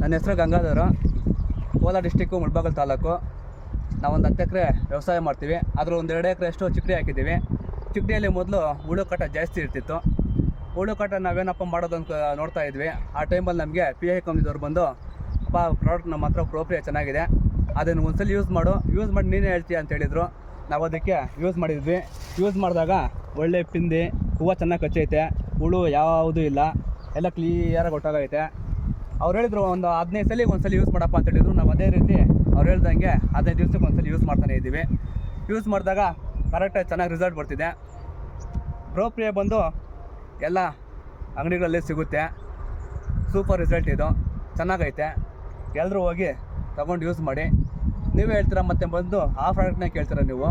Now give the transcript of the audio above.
ನನ್ನ ಹೆಸರು ಗಂಗಾಧರ, ಕೋಲಾರ ಡಿಸ್ಟಿಕ್ಕು, ಮುಳಬಾಗಿಲು ತಾಲೂಕು. ನಾವೊಂದು 10 ಎಕರೆ ವ್ಯವಸಾಯ ಮಾಡ್ತೀವಿ. ಅದರ ಒಂದು 2 ಎಕರೆಯಷ್ಟು ಚಿಕ್ಕಡಿ ಹಾಕಿದ್ದೀವಿ. ಚಿಕ್ಕಡಿಯಲ್ಲಿ ಮೊದಲು ಹುಳು ಕಾಟ ಜಾಸ್ತಿ ಇರ್ತಿತ್ತು. ಹುಳು ಕಾಟ ನಾವೇನಪ್ಪ ಮಾಡೋದು ಅಂತ ನೋಡ್ತಾ ಇದ್ವಿ. ಆ ಟೈಮಲ್ಲಿ ನಮಗೆ PI ಕಂಪ್ನಿದವ್ರು ಬಂದು, ಅಪ್ಪ ಪ್ರಾಡಕ್ಟ್ ನಮ್ಮ ಹತ್ರ ಪ್ರೋಪ್ರಿಯಾ ಚೆನ್ನಾಗಿದೆ, ಅದನ್ನು ಒಂದ್ಸಲ ಯೂಸ್ ಮಾಡಿ ನೀನೇ ಹೇಳ್ತೀಯ ಅಂತ ಹೇಳಿದರು. ನಾವು ಅದಕ್ಕೆ ಯೂಸ್ ಮಾಡಿದ್ವಿ. ಯೂಸ್ ಮಾಡಿದಾಗ ಒಳ್ಳೆ ಪಿಂದಿ, ಹೂವು ಚೆನ್ನಾಗಿ ಕಚ್ಚೈತೆ, ಹುಳು ಯಾವುದೂ ಇಲ್ಲ, ಎಲ್ಲ ಕ್ಲಿಯರಾಗಿ ಒಟ್ಟಾಗೈತೆ. ಅವ್ರು ಹೇಳಿದ್ರು ಒಂದು 15 ಸಲಿಗೆ ಒಂದ್ಸಲ ಯೂಸ್ ಮಾಡಪ್ಪ ಅಂತ ಹೇಳಿದ್ರು. ನಾವು ಅದೇ ರೀತಿ ಅವ್ರು ಹೇಳ್ದಂಗೆ 15 ದಿವಸಕ್ಕೆ ಒಂದ್ಸಲ ಯೂಸ್ ಮಾಡ್ತಾನೆ ಇದ್ದೀವಿ. ಯೂಸ್ ಮಾಡಿದಾಗ ಕರೆಕ್ಟಾಗಿ ಚೆನ್ನಾಗಿ ರಿಸಲ್ಟ್ ಬರ್ತಿದೆ. ಪ್ರೋಪ್ರಿಯಾ ಬಂದು ಎಲ್ಲ ಅಂಗಡಿಗಳಲ್ಲಿ ಸಿಗುತ್ತೆ. ಸೂಪರ್ ರಿಸಲ್ಟ್ ಇದು, ಚೆನ್ನಾಗೈತೆ. ಎಲ್ಲರೂ ಹೋಗಿ ತಗೊಂಡು ಯೂಸ್ ಮಾಡಿ. ನೀವೇ ಹೇಳ್ತೀರಾ ಮತ್ತೆ ಬಂದು ಆ ಪ್ರಾಡಕ್ಟ್ನ ಕೇಳ್ತೀರಾ ನೀವು.